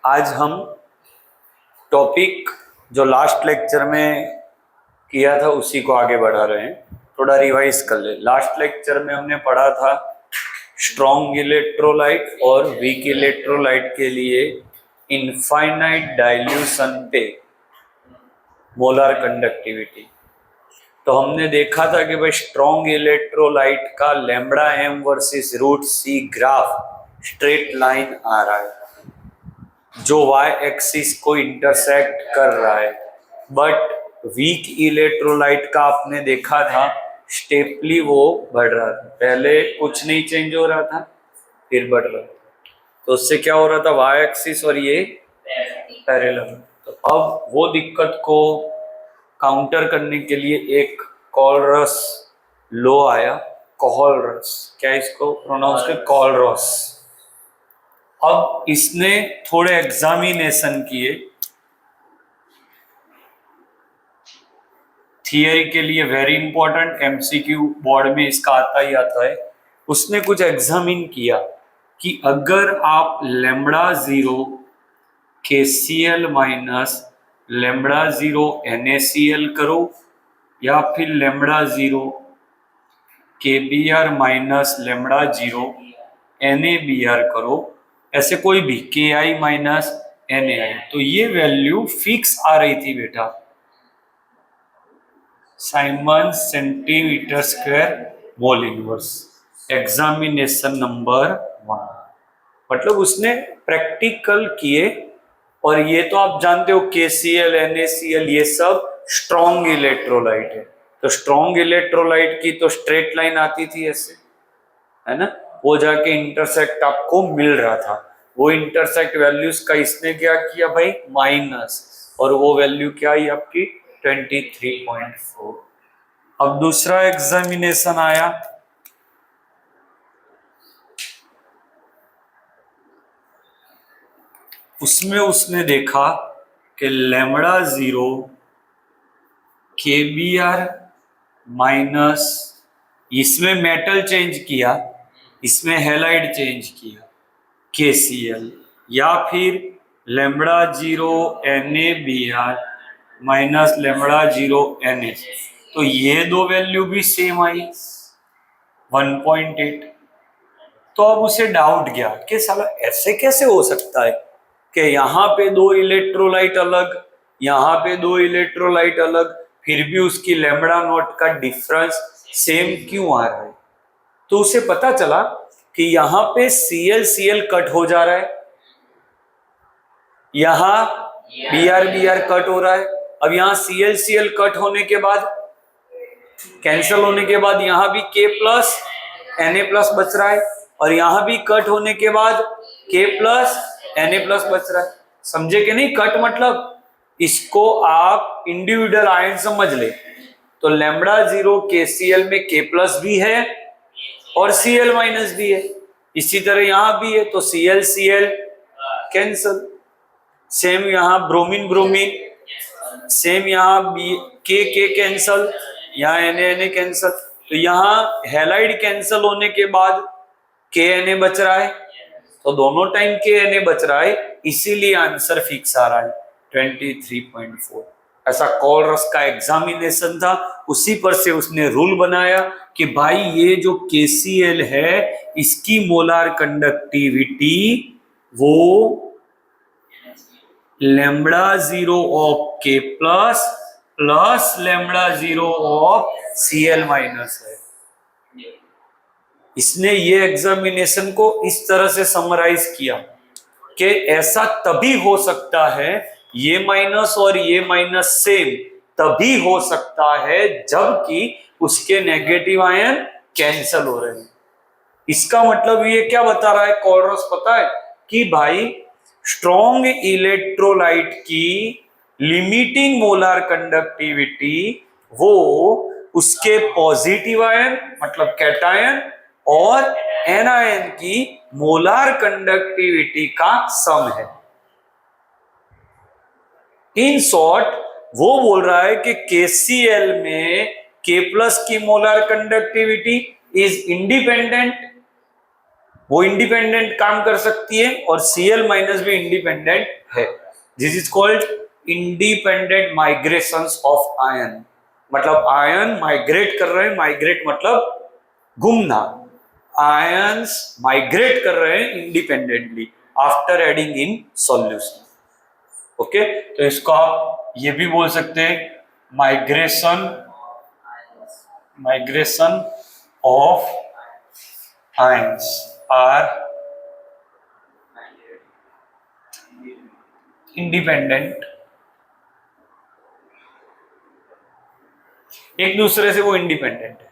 आज हम टॉपिक जो लास्ट लेक्चर में किया था उसी को आगे बढ़ा रहे हैं। थोड़ा रिवाइज कर ले। लास्ट लेक्चर में हमने पढ़ा था स्ट्रॉन्ग इलेक्ट्रोलाइट और वीक इलेक्ट्रोलाइट के लिए इनफाइनाइट डाइल्यूशन पे मोलर कंडक्टिविटी। तो हमने देखा था कि भाई स्ट्रॉन्ग इलेक्ट्रोलाइट का लैम्बडा एम वर्सेस रूट सी ग्राफ स्ट्रेट लाइन आ रहा है जो y एक्सिस को इंटरसेक्ट कर रहा है, बट वीक इलेक्ट्रोलाइट का आपने देखा था स्टेपली वो बढ़ रहा था। पहले कुछ नहीं चेंज हो रहा था, फिर बढ़ रहा था। तो उससे क्या हो रहा था, y एक्सिस और ये पैरेलल। तो अब वो दिक्कत को काउंटर करने के लिए एक कॉलरस लॉ आया। कॉलरस, क्या इसको प्रोनाउंस कर, कॉलरस। अब इसने थोड़े एग्जामिनेशन किए थियरी के लिए, वेरी इंपॉर्टेंट, एमसीक्यू बोर्ड में इसका आता ही आता है। उसने कुछ एग्जामिन किया कि अगर आप lambda zero KCl minus lambda zero NaCl करो या फिर lambda zero KBr minus lambda zero NaBr करो, ऐसे कोई भी Ki माइनस NaI, तो ये वैल्यू फिक्स आ रही थी बेटा, Simon centimetre square mole inverse. Examination number 1, मतलब उसने प्रैक्टिकल किए। और ये तो आप जानते हो KCl NaCl ये सब स्ट्रॉन्ग इलेक्ट्रोलाइट है। तो स्ट्रॉन्ग इलेक्ट्रोलाइट की तो स्ट्रेट लाइन आती थी ऐसे, है ना, वो जाके इंटरसेक्ट आपको मिल रहा था। वो इंटरसेक्ट वैल्यूज का इसने क्या किया भाई, माइनस, और वो वैल्यू क्या आई आपकी 23.4। अब दूसरा एग्जामिनेशन आया, उसमें उसने देखा कि लैम्बडा जीरो KBr माइनस, इसमें मेटल चेंज किया, इसमें हैलाइड चेंज किया KCl, या फिर lambda zero NaBr minus lambda zero Na, तो ये दो वैल्यू भी सेम आई 1.8। तो अब उसे डाउट गया कि साला ऐसे कैसे हो सकता है कि यहाँ पे दो इलेक्ट्रोलाइट अलग, यहाँ पे दो इलेक्ट्रोलाइट अलग, फिर भी उसकी लैम्बडा नॉट का डिफरेंस सेम क्यों आ रहा है। तो उसे पता चला कि यहाँ पे Cl कट हो जा रहा है, यहाँ Br कट हो रहा है। अब यहाँ Cl कट होने के बाद, कैंसिल होने के बाद यहाँ भी K प्लस Na प्लस बच रहा है, और यहाँ भी कट होने के बाद K प्लस Na प्लस बच रहा है। समझे कि नहीं? कट मतलब इसको आप इंडिविजुअल आयन समझ ले। तो लैम्बडा जीरो KCl में K प्लस भी है और Cl माइनस भी है, इसी तरह यहाँ भी है, तो Cl कैंसल। सेम यहाँ ब्रोमीन ब्रोमीन, सेम यहाँ K कैंसल, यहाँ Na कैंसल। तो यहाँ हैलाइड कैंसल होने के बाद Na बच रहा है, तो दोनों टाइम Na बच रहा है, इसीलिए आंसर फिक्स आ रहा है 23.4। ऐसा कॉलरस का एग्जामिनेशन था, उसी पर से उसने रूल बनाया कि भाई ये जो KCl है इसकी मोलार कंडक्टिविटी वो lambda zero of K plus plus lambda zero of Cl minus है। इसने ये एग्जामिनेशन को इस तरह से समराइज किया कि ऐसा तभी हो सकता है, ये माइनस और ये माइनस सेम तभी हो सकता है जबकि उसके नेगेटिव आयन कैंसल हो रहे हैं। इसका मतलब ये क्या बता रहा है कॉलरस, पता है कि भाई स्ट्रॉन्ग इलेक्ट्रोलाइट की लिमिटिंग मोलार कंडक्टिविटी वो उसके पॉजिटिव आयन मतलब कैटायन और एनायन की मोलार कंडक्टिविटी का सम है। इन शॉर्ट वो बोल रहा है कि KCl में K प्लस की मोलार कंडक्टिविटी इज इंडिपेंडेंट, वो इंडिपेंडेंट काम कर सकती है और Cl माइनस भी इंडिपेंडेंट है। This is called independent migrations of ion. मतलब आयन माइग्रेट कर रहे हैं, माइग्रेट मतलब घूमना। आयंस माइग्रेट कर रहे हैं independently after adding in solution. Okay, तो इसको आप ये भी बोल सकते हैं migration of ions are independent, एक दूसरे से वो इंडिपेंडेंट है,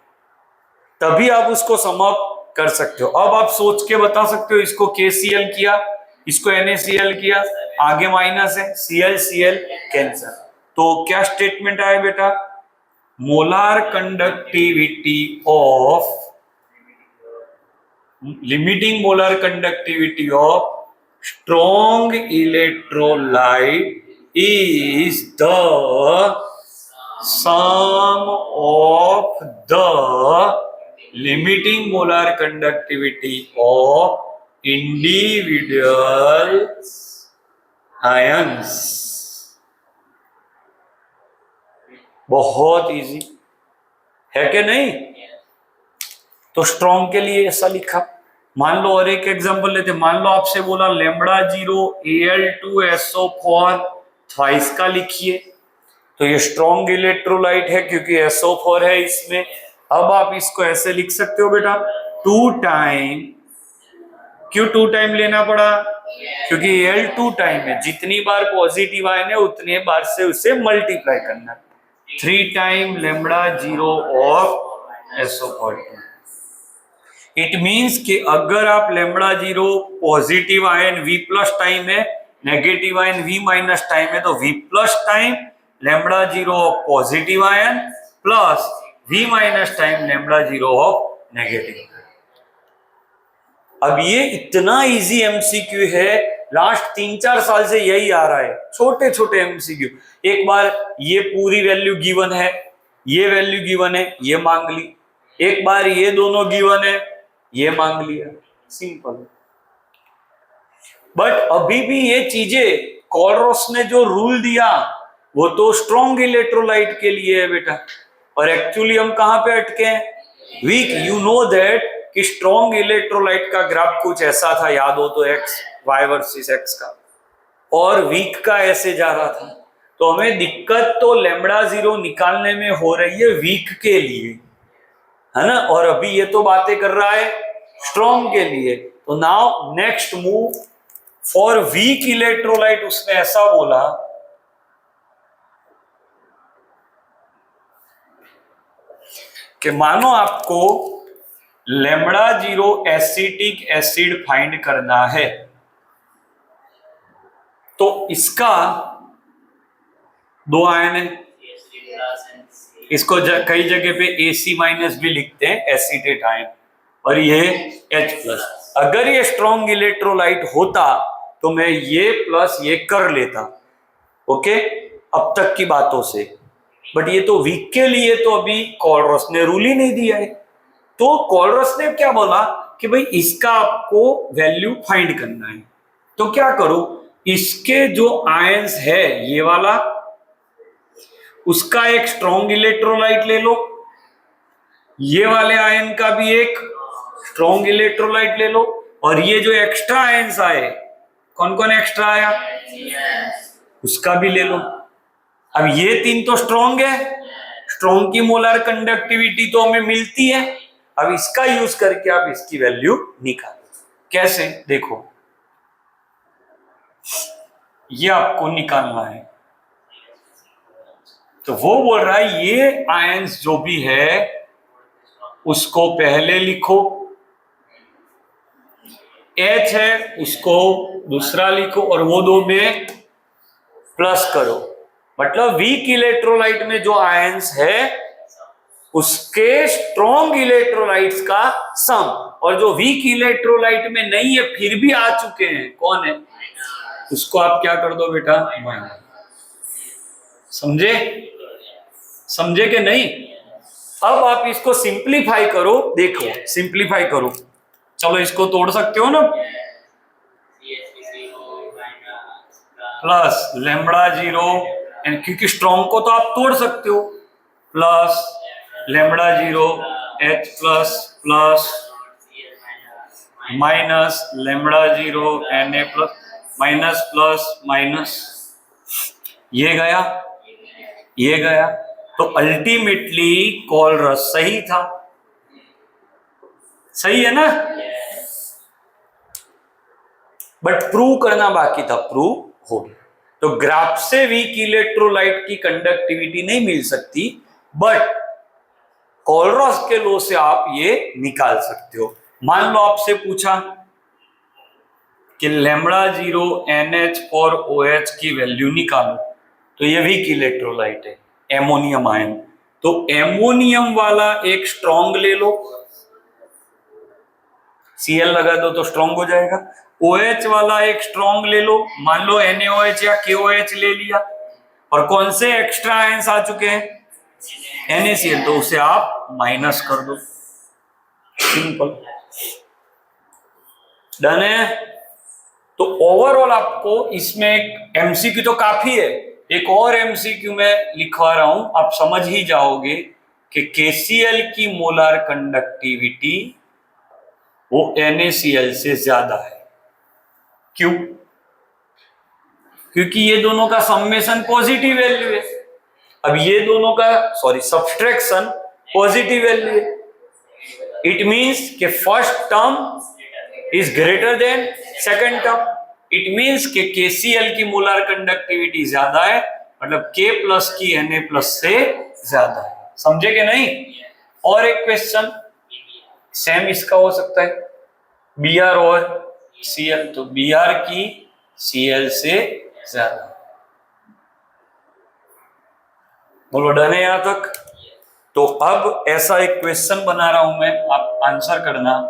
तभी आप उसको सम अप कर सकते हो। अब आप सोच के बता सकते हो, इसको KCl किया, इसको NaCl किया, आगे माइनस है, Cl कैंसर, तो क्या स्टेटमेंट आया बेटा? Molar conductivity of limiting molar conductivity of strong electrolyte is the sum of the limiting molar conductivity of individual ions। बहुत इजी है कि नहीं? तो स्ट्रॉन्ग के लिए ऐसा लिखा। मान लो और एक एग्जांपल लेते, मान लो आपसे बोला लैम्बडा 0 Al2SO4 थ्राइस का लिखिए, तो ये स्ट्रॉन्ग इलेक्ट्रोलाइट है क्योंकि SO4 है इसमें। अब आप इसको ऐसे लिख सकते हो बेटा 2 टाइम, क्यों 2 टाइम लेना पड़ा? क्योंकि Al 2 टाइम है, जितनी बार पॉजिटिव आयन है उतनी बार से उसे मल्टीप्लाई करना। 3 time lambda 0 of SO4। It means कि अगर आप lambda 0 positive ion V plus time है, negative ion V minus time है, तो V plus time lambda 0 of positive ion plus V minus time lambda 0 of negative. अब ये इतना easy MCQ है, लास्ट 3-4 साल से यही आ रहा है, छोटे छोटे MCQ। एक बार ये पूरी वैल्यू गिवन है, ये वैल्यू गिवन है, ये मांग ली, एक बार ये दोनों गिवन है, ये मांग लिया, सिंपल। बट अभी भी ये चीजें कॉलरॉस ने जो रूल दिया वो तो स्ट्रॉन्ग इलेक्ट्रोलाइट के लिए है बेटा, और एक्चुअली हम कहां पे अटके हैं? वीक। यू नो दैट कि स्ट्रॉन्ग इलेक्ट्रोलाइट का ग्राफ कुछ ऐसा था, याद हो तो x y वर्सेस x का, और वीक का ऐसे जा रहा था। तो हमें दिक्कत तो लैम्बडा 0 निकालने में हो रही है वीक के लिए, है ना, और अभी ये तो बातें कर रहा है स्ट्रॉन्ग के लिए। तो now next move for weak electrolyte, उसने ऐसा बोला कि मानो आपको लैम्बडा 0 एसिटिक एसिड फाइंड करना है, तो इसका 2 आयन है, इसको कई जगह पे AC माइनस भी लिखते हैं, एसिटेट आयन, और ये H प्लस। अगर ये स्ट्रॉन्ग इलेक्ट्रोलाइट होता तो मैं ये प्लस ये कर लेता, ओके, अब तक की बातों से। बट ये तो वीक के लिए तो अभी कॉलरॉस ने रूल ही नहीं दिया है। तो कॉलरॉस ने क्या बोला कि भाई इसका आपको वैल्यू फाइंड करना है, तो क्या करो, इसके जो आयंस है ये वाला, उसका एक स्ट्रॉन्ग इलेक्ट्रोलाइट ले लो, ये वाले आयन का भी एक स्ट्रॉन्ग इलेक्ट्रोलाइट ले लो, और ये जो एक्स्ट्रा आयंस आए, कौन कौन एक्स्ट्रा आया, उसका भी ले लो। अब ये 3 तो स्ट्रॉन्ग है, स्ट्रॉन्ग की मोलर कंडक्टिविटी तो हमें मिलती है, अब इसका यूज करके आप इसकी वैल्यू निकालो। कैसे? देखो, ये आपको निकालना है, तो वो बोल रहा है ये आयंस जो भी है उसको पहले लिखो, H है उसको दूसरा लिखो, और वो 2 में प्लस करो। मतलब वीक इलेक्ट्रोलाइट में जो आयंस है उसके स्ट्रॉन्ग इलेक्ट्रोलाइट्स का सम, और जो वीक इलेक्ट्रोलाइट में नहीं है फिर भी आ चुके हैं, कौन है, उसको आप क्या कर दो बेटा, माइनस। समझे? समझे कि नहीं? अब आप इसको सिंप्लीफाई करो, देखो सिंप्लीफाई करो, चलो इसको तोड़ सकते हो ना, प्लस लेमड़ा जीरो, क्योंकि स्ट्रॉन्ग को तो आप तोड़ सकते हो, plus lambda zero H plus plus minus lambda zero N A plus, minus plus minus, ये गया ये गया। तो अल्टीमेटली कोलरस सही था, सही है ना। बट प्रूव करना बाकी था, प्रूव हो गया। तो ग्राफ से वीक इलेक्ट्रोलाइट की कंडक्टिविटी नहीं मिल सकती, बट कोलरस के लॉ से आप ये निकाल सकते हो। मान लो आपसे पूछा कि लेमड़ा जीरो NH और OH की वैल्यू निकालो, तो ये वीक इलेक्ट्रोलाइट है, एमोनियम आयन। तो एमोनियम वाला एक स्ट्रॉन्ग ले लो, Cl लगा दो तो स्ट्रॉन्ग हो जाएगा। OH वाला एक स्ट्रॉन्ग ले लो, मान लो NaOH या KOH ले लिया, और कौन से एक्स्ट्रा आयंस आ चुके हैं, NaCl, तो उसे आप माइनस कर दो, सिंपल, डन है। तो ओवरऑल आपको इसमें एक MCQ तो काफी है, एक और MCQ मैं लिखवा रहा हूं, आप समझ ही जाओगे कि KCl की मोलार कंडक्टिविटी वो NaCl से ज्यादा है। क्यों? क्योंकि ये दोनों का समेशन पॉजिटिव वैल्यू है। अब ये दोनों का सब्सट्रैक्शन पॉजिटिव वैल्यू है, इट मींस कि first term is greater than second term, it means कि KCl की मोलार कंडक्टिविटी ज्यादा है, मतलब K प्लस की Na प्लस से ज्यादा है। समझे कि नहीं? और एक क्वेश्चन सेम इसका हो सकता है, Br और Cl, तो Br की Cl से ज्यादा। बोलो डन है यहां तक? तो अब ऐसा एक क्वेश्चन बना रहा हूं मैं, आप आंसर करना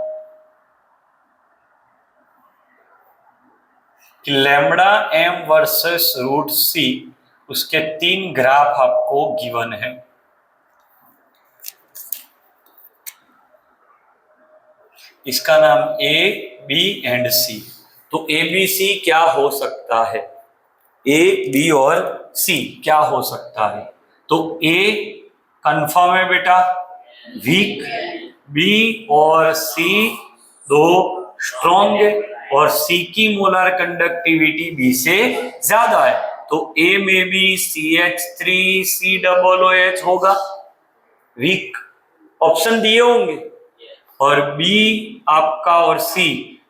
कि lambda m versus root c, उसके 3 ग्राफ आपको गिवन है। इसका नाम A, B एंड C। तो A, B, C क्या हो सकता है? A, B और C क्या हो सकता है? तो A कंफर्म है बेटा, वीक, B और C दो स्ट्रॉन्ग है, और C की मोलार कंडक्टिविटी B से ज्यादा है। तो A में भी CH3COOH होगा, वीक, ऑप्शन दिए होंगे। और B आपका और C,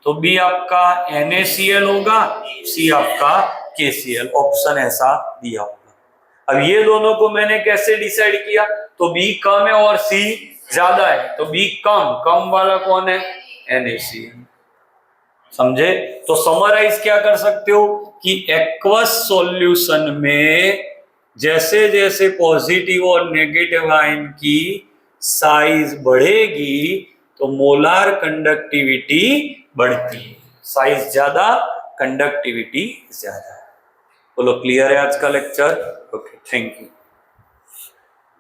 तो B आपका NaCl होगा, C आपका KCl, ऑप्शन ऐसा दिया होगा। अब ये दोनों को मैंने कैसे डिसाइड किया? तो B कम है और C ज्यादा है, तो B कम वाला कौन है? NaCl। समझे? तो समराइज क्या कर सकते हो कि एक्वस सॉल्यूशन में जैसे जैसे पॉजिटिव और नेगेटिव आयन की साइज बढ़ेगी तो मोलार कंडक्टिविटी बढ़ती है, साइज ज्यादा कंडक्टिविटी ज्यादा। बोलो क्लियर है आज का लेक्चर? Okay, thank you.